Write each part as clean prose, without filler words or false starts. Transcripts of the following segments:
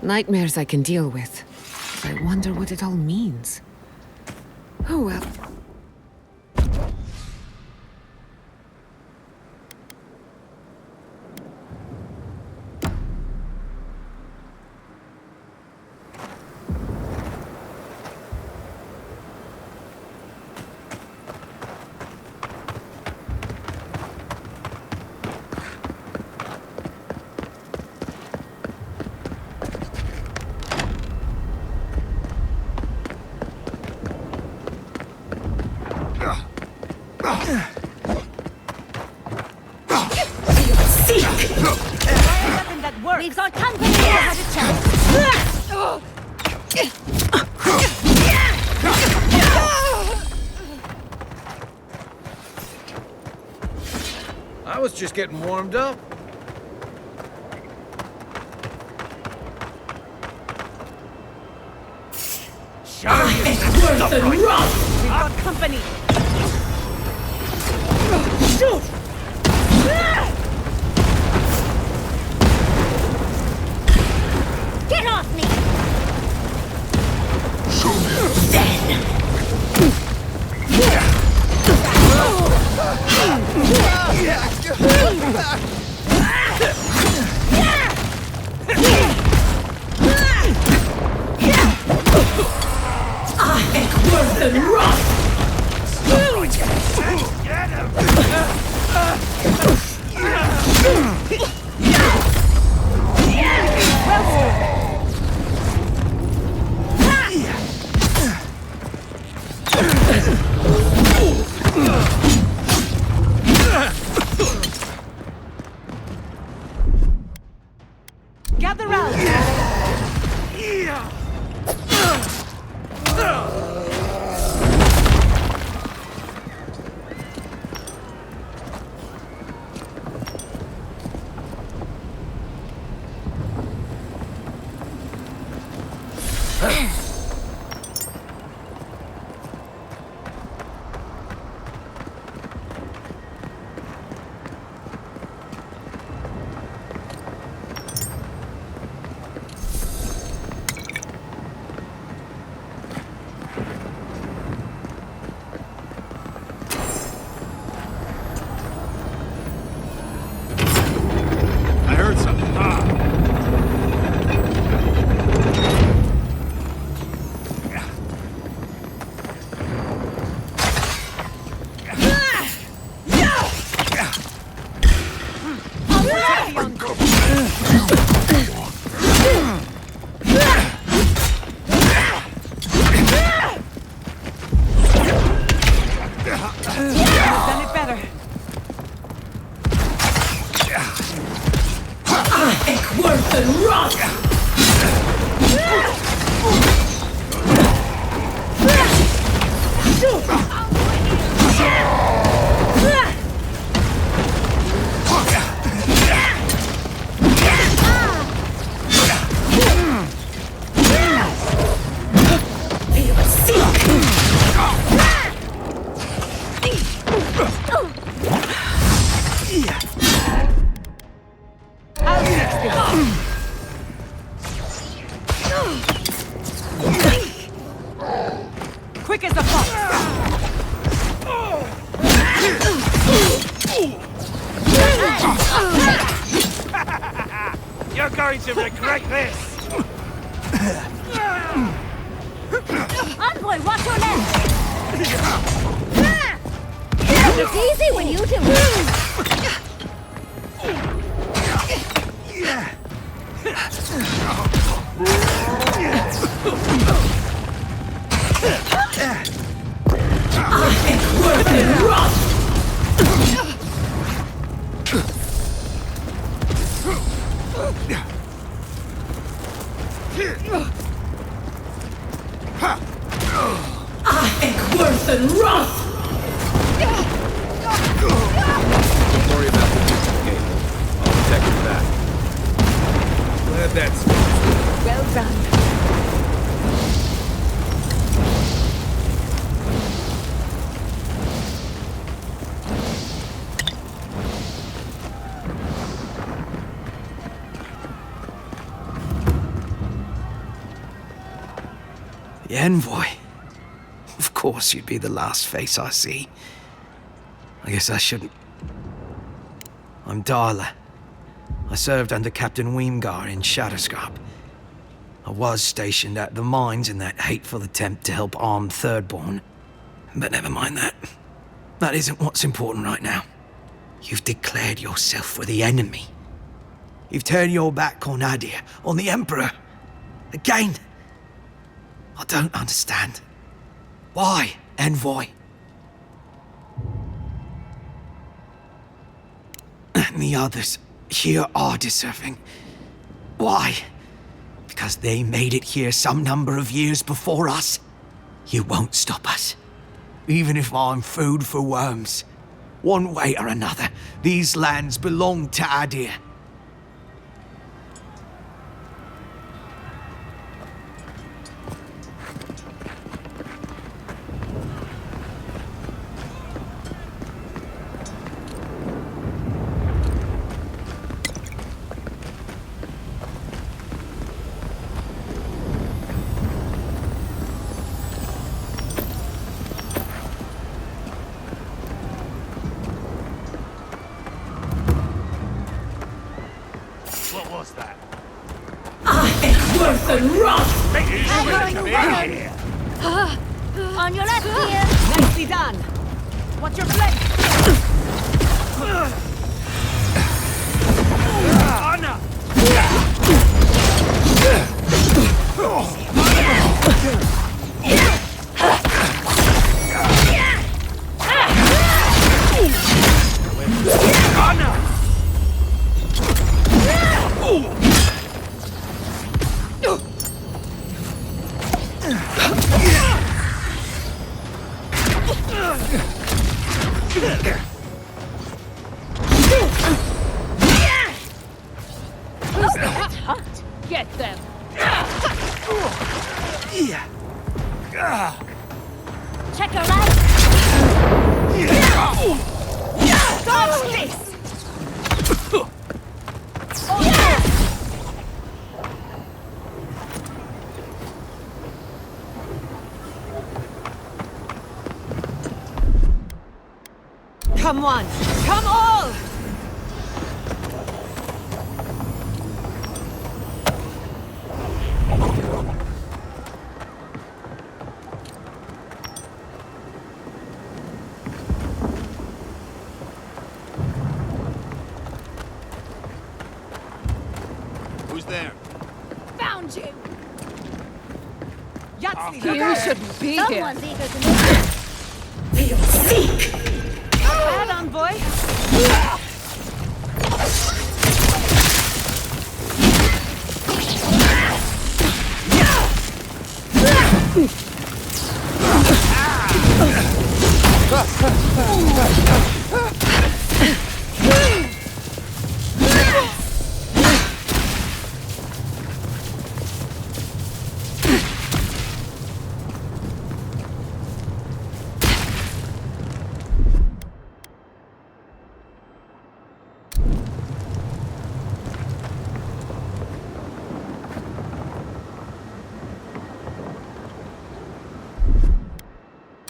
Nightmares I can deal with. I wonder what it all means. Oh well. We've got company who has a chance. I was just getting warmed up. It's worse than rough! We've got company! Shoot! Get off me! Show me! Then! I think worse than rough! Gather round! I heard something. Done it better. I think worse than rock! I'll fix this. Quick as a fox. You're going to regret this! Envoy, watch your left! It's easy when you do it. I think worse than rough! I think worse than rough! Don't worry about the duplicate. I'll protect your back. Glad that's... Well done. The envoy. Of course you'd be the last face I see. I guess I shouldn't. I'm Darla. I served under Captain Weemgar in Shatterscarp. I was stationed at the mines in that hateful attempt to help arm Thirdborn. But never mind that. That isn't what's important right now. You've declared yourself for the enemy. You've turned your back on Adir, on the Emperor. Again. I don't understand. Why, envoy? And the others here are deserving. Why? Because they made it here some number of years before us? You won't stop us. Even if I'm food for worms. One way or another, these lands belong to Adir. What was that? Worse than rust! On your left here. Nicely done. What's your flank? Get them. Check your right. Dodge this. Come on! Come all! Who's there? Found you. Yahtzee, you shouldn't be here. Someone's eager to move. We'll seek! Bad envoy.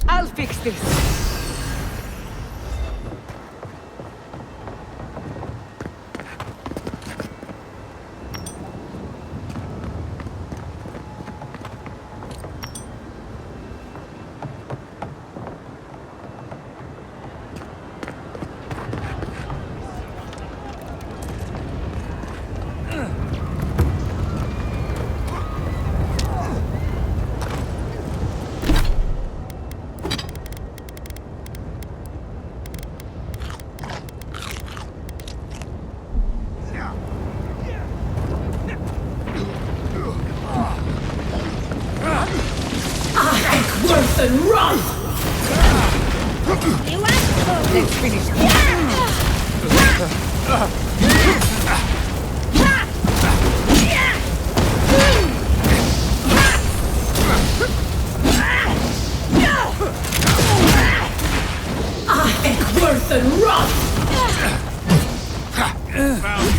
I'll fix this. Worse than rust! Let's finish. Worse than rust! Found.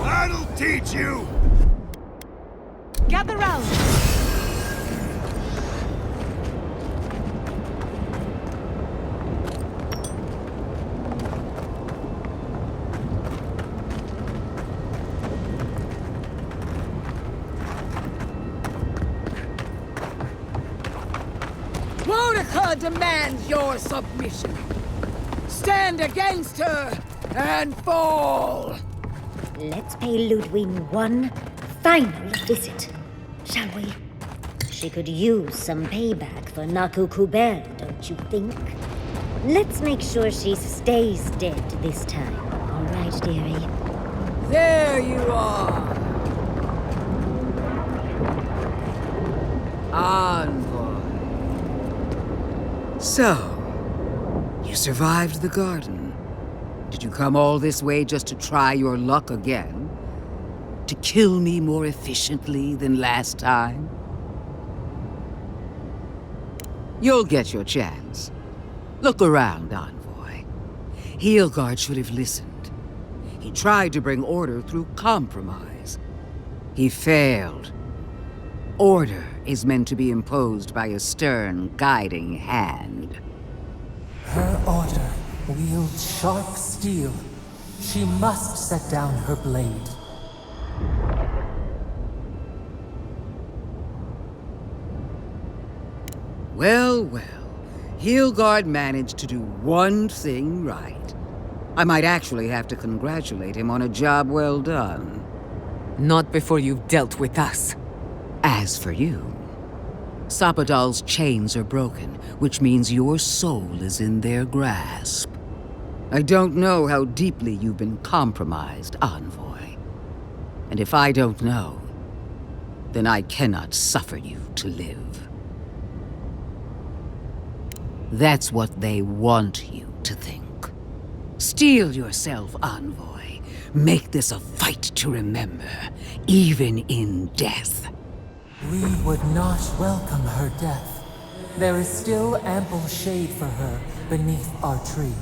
That'll teach you! Gather round! Mordecai demands your submission. Stand against her and fall! Let's pay Ludwig one final visit, shall we? She could use some payback for Naku Kubel, don't you think? Let's make sure she stays dead this time, all right, dearie? There you are! Envoy. So, you survived the garden. Did you come all this way just to try your luck again? To kill me more efficiently than last time? You'll get your chance. Look around, Envoy. Heelguard should have listened. He tried to bring order through compromise. He failed. Order is meant to be imposed by a stern, guiding hand. Her order wields sharp steel. She must set down her blade. Well, well. Heelguard managed to do one thing right. I might actually have to congratulate him on a job well done. Not before you've dealt with us. As for you, Sapadal's chains are broken, which means your soul is in their grasp. I don't know how deeply you've been compromised, Envoy. And if I don't know, then I cannot suffer you to live. That's what they want you to think. Steel yourself, Envoy. Make this a fight to remember, even in death. We would not welcome her death. There is still ample shade for her beneath our tree.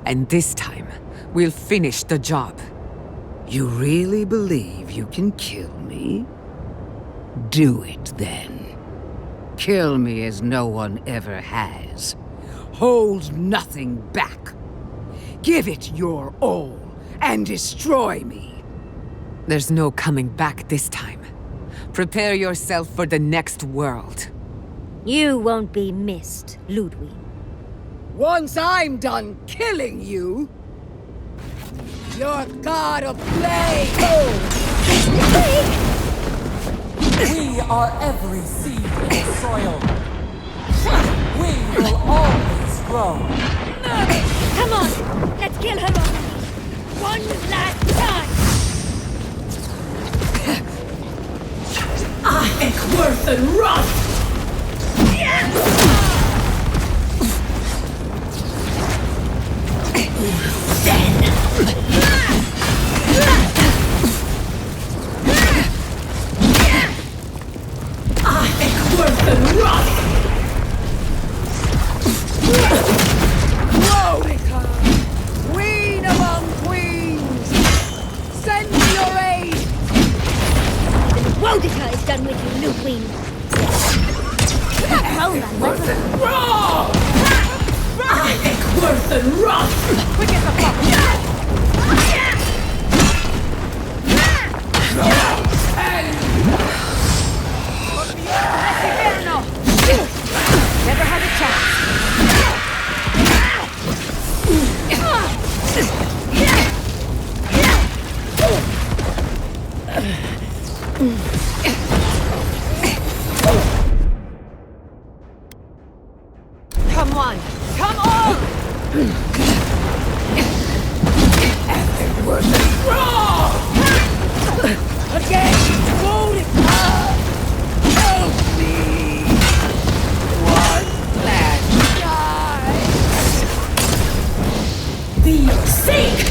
And this time, we'll finish the job. You really believe you can kill me? Do it, then. Kill me as no one ever has. Hold nothing back. Give it your all, and destroy me. There's no coming back this time. Prepare yourself for the next world. You won't be missed, Ludwig. Once I'm done killing you, your god of blade! We are every seed in the soil. We will always grow. Come on, let's kill her already. One last time! Worth and rot! Worth and rot! Mordecai! Queen among queens! Send me your aid! Mordecai is done with you, Ludwig. Roll that weapon. Raw! Worth and rot! Quick as a fuck! Never had a chance. Come on! Come on! Raw! Again! Mordecai! Help me! One last time! Be your sake!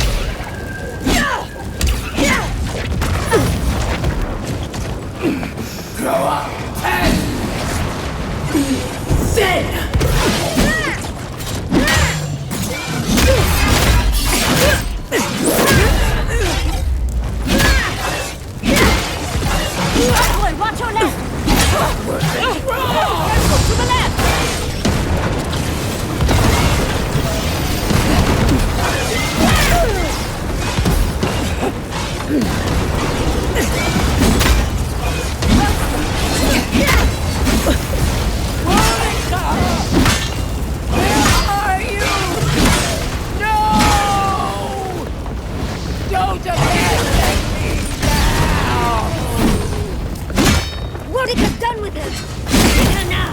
What have you done with her? Get her now!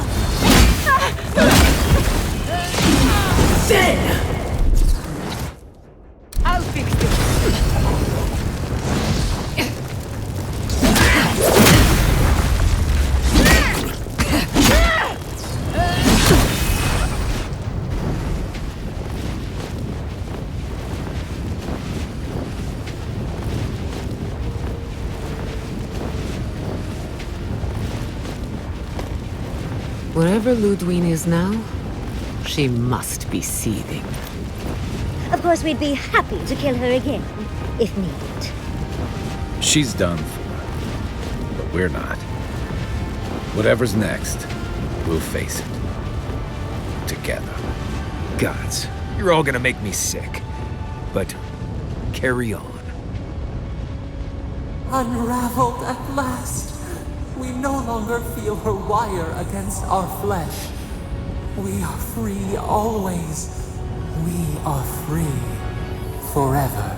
I'll fix this. Wherever Ludwine is now, she must be seething. Of course, we'd be happy to kill her again, if needed. She's done for. But we're not. Whatever's next, we'll face it. Together. Gods, you're all gonna make me sick. But carry on. Unraveled at last. We no longer feel her wire against our flesh. We are free always. We are free forever.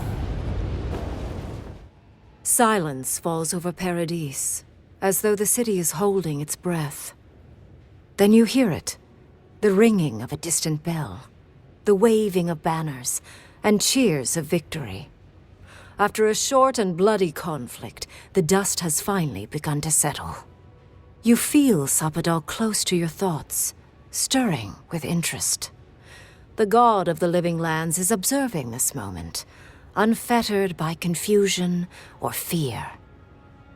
Silence falls over Paradise, as though the city is holding its breath. Then you hear it, the ringing of a distant bell, the waving of banners, and cheers of victory. After a short and bloody conflict, the dust has finally begun to settle. You feel Sappadal close to your thoughts, stirring with interest. The god of the living lands is observing this moment, unfettered by confusion or fear.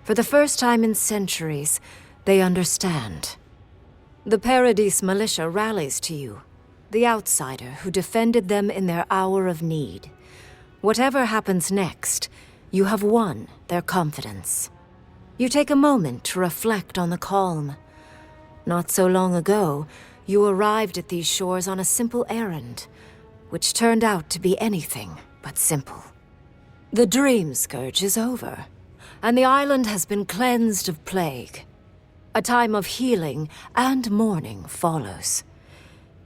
For the first time in centuries, they understand. The Paradise militia rallies to you, the outsider who defended them in their hour of need. Whatever happens next, you have won their confidence. You take a moment to reflect on the calm. Not so long ago, you arrived at these shores on a simple errand, which turned out to be anything but simple. The Dream Scourge is over, and the island has been cleansed of plague. A time of healing and mourning follows.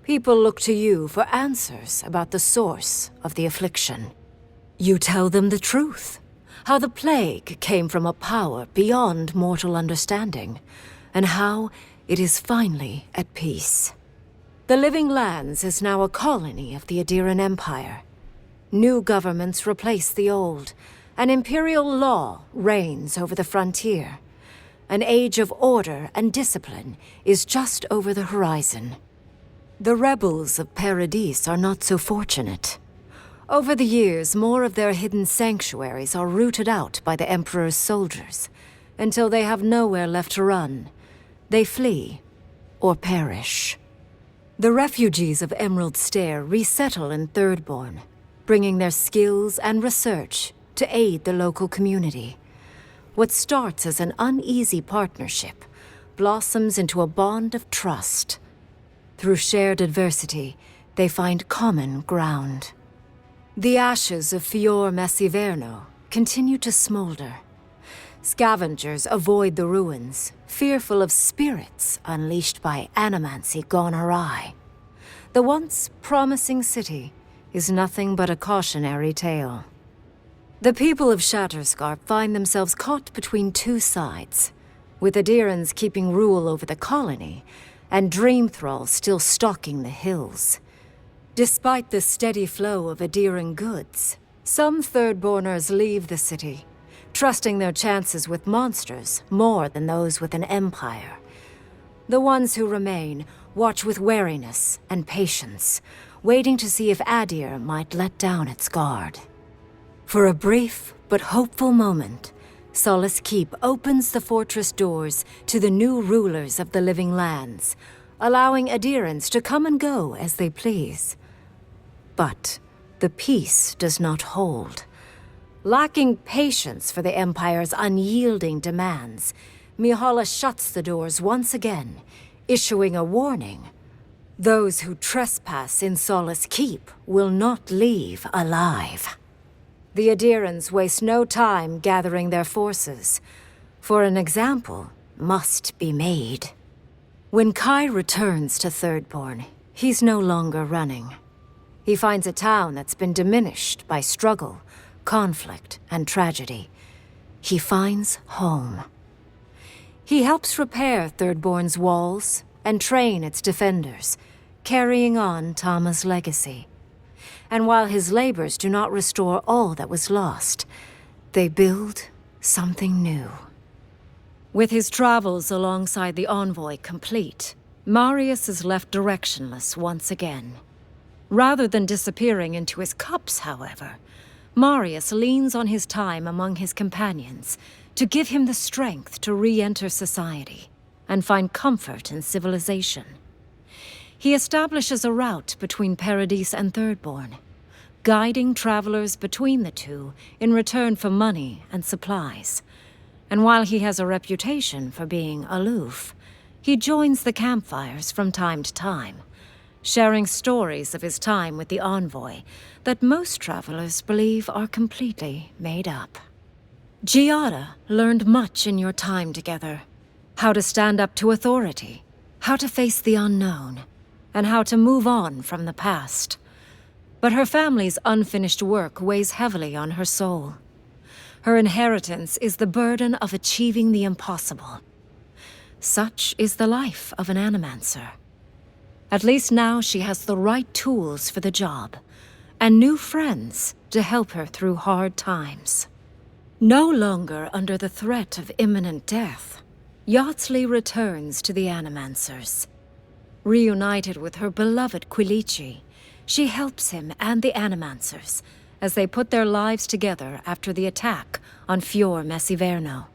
People look to you for answers about the source of the affliction. You tell them the truth, how the plague came from a power beyond mortal understanding, and how it is finally at peace. The Living Lands is now a colony of the Adiran Empire. New governments replace the old, and imperial law reigns over the frontier. An age of order and discipline is just over the horizon. The rebels of Paradise are not so fortunate. Over the years, more of their hidden sanctuaries are rooted out by the Emperor's soldiers, until they have nowhere left to run. They flee, or perish. The refugees of Emerald Stair resettle in Thirdborn, bringing their skills and research to aid the local community. What starts as an uneasy partnership blossoms into a bond of trust. Through shared adversity, they find common ground. The ashes of Fior Messiverno continue to smolder. Scavengers avoid the ruins, fearful of spirits unleashed by animancy gone awry. The once promising city is nothing but a cautionary tale. The people of Shatterscarp find themselves caught between two sides, with Adirans keeping rule over the colony, and Dream Thralls still stalking the hills. Despite the steady flow of Adiran goods, some Thirdborners leave the city, trusting their chances with monsters more than those with an empire. The ones who remain watch with wariness and patience, waiting to see if Adir might let down its guard. For a brief but hopeful moment, Solace Keep opens the fortress doors to the new rulers of the Living Lands, allowing Adirans to come and go as they please. But the peace does not hold. Lacking patience for the Empire's unyielding demands, Mihala shuts the doors once again, issuing a warning. Those who trespass in Solace Keep will not leave alive. the adherents waste no time gathering their forces, for an example must be made. When Kai returns to Thirdborn, he's no longer running. He finds a town that's been diminished by struggle, conflict, and tragedy. He finds home. He helps repair Thirdborn's walls and train its defenders, carrying on Tama's legacy. And while his labors do not restore all that was lost, they build something new. With his travels alongside the envoy complete, Marius is left directionless once again. Rather than disappearing into his cups, however, Marius leans on his time among his companions to give him the strength to re-enter society and find comfort in civilization. He establishes a route between Paradise and Thirdborn, guiding travelers between the two in return for money and supplies. And while he has a reputation for being aloof, he joins the campfires from time to time, sharing stories of his time with the envoy that most travelers believe are completely made up. Giada learned much in your time together. How to stand up to authority, how to face the unknown, and how to move on from the past. But her family's unfinished work weighs heavily on her soul. Her inheritance is the burden of achieving the impossible. Such is the life of an animancer. At least now she has the right tools for the job, and new friends to help her through hard times. No longer under the threat of imminent death, Yardsley returns to the Animancers. Reunited with her beloved Quilici, she helps him and the Animancers as they put their lives together after the attack on Fior Messiverno.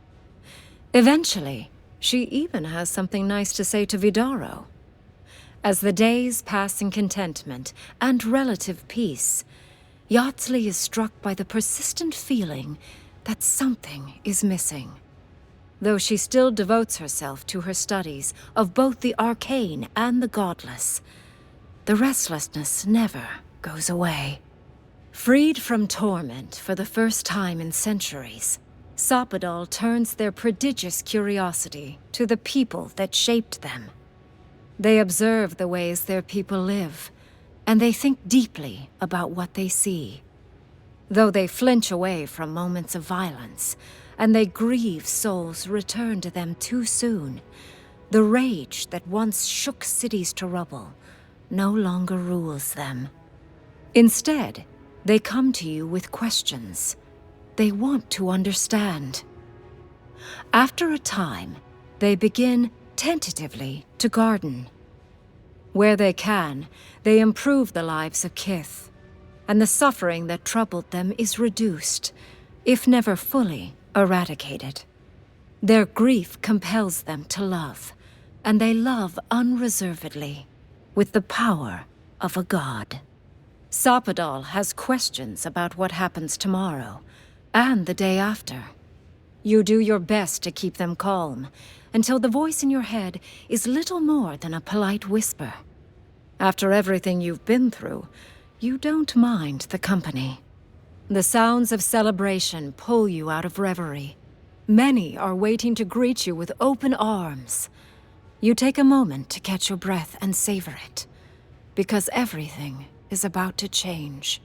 Eventually, she even has something nice to say to Vidaro. As the days pass in contentment and relative peace, Yardsley is struck by the persistent feeling that something is missing. Though she still devotes herself to her studies of both the arcane and the godless, the restlessness never goes away. Freed from torment for the first time in centuries, Sopadal turns their prodigious curiosity to the people that shaped them. They observe the ways their people live, and they think deeply about what they see. Though they flinch away from moments of violence, and they grieve souls returned to them too soon, the rage that once shook cities to rubble no longer rules them. Instead, they come to you with questions. They want to understand. After a time, they begin tentatively to garden. Where they can, they improve the lives of Kith, and the suffering that troubled them is reduced, if never fully eradicated. Their grief compels them to love, and they love unreservedly, with the power of a god. Sopadal has questions about what happens tomorrow, and the day after. You do your best to keep them calm, until the voice in your head is little more than a polite whisper. After everything you've been through, you don't mind the company. The sounds of celebration pull you out of reverie. Many are waiting to greet you with open arms. You take a moment to catch your breath and savor it, because everything is about to change.